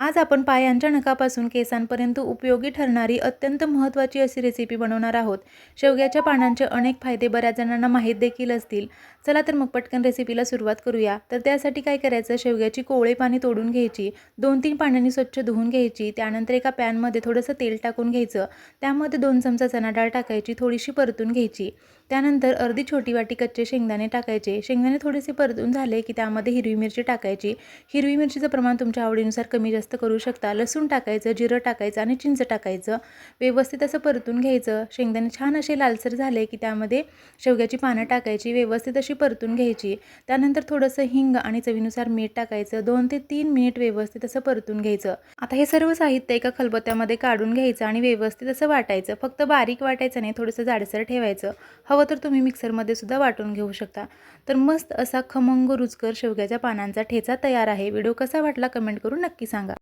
आज आपण पायांच्या नखापासून केसांपर्यंत उपयोगी ठरणारी अत्यंत महत्त्वाची अशी रेसिपी बनवणार आहोत। शेवग्याच्या पानांचे अनेक फायदे बऱ्याच जणांना माहीत देखील असतील। चला तर मग पटकन रेसिपीला सुरुवात करूया। तर त्यासाठी काय करायचं, शेवग्याची कोवळी पाने तोडून घ्यायची, 2-3 पाण्याने स्वच्छ धुवून घ्यायची। त्यानंतर एका पॅनमध्ये थोडंसं तेल टाकून घ्यायचं, त्यामध्ये 2 चमचा चणा डाळ टाकायची, थोडीशी परतून घ्यायची। त्यानंतर अर्धी छोटी वाटी कच्चे शेंगदाणे टाकायचे। शेंगदाणे थोडेसे परतून झाले की त्यामध्ये हिरवी मिरची टाकायची। हिरवी मिरचीचं प्रमाण तुमच्या आवडीनुसार कमी जास्त करू शकता। लसूण टाकायचं, जिरं टाकायचं आणि चिंच टाकायचं। व्यवस्थित असं परतून घ्यायचं। शेंगदाणे छान असे लालसर झाले की त्यामध्ये शेवग्याची पानं टाकायची, व्यवस्थित अशी परतून घ्यायची। त्यानंतर थोडंसं हिंग आणि चवीनुसार मीठ टाकायचं। 2 ते 3 मिनिट व्यवस्थित असं परतून घ्यायचं। आता हे सर्व साहित्य एका खलबत्त्यामध्ये काढून घ्यायचं आणि व्यवस्थित असं वाटायचं। फक्त बारीक वाटायचं नाही, थोडंसं जाडसर ठेवायचं। हवं तर तुम्ही मिक्सरमध्ये सुद्धा वाटून घेऊ शकता। तर मस्त असा खमंग रुचकर शेवग्याच्या पानांचा ठेचा तयार आहे। व्हिडिओ कसा वाटला कमेंट करून नक्की सांगा।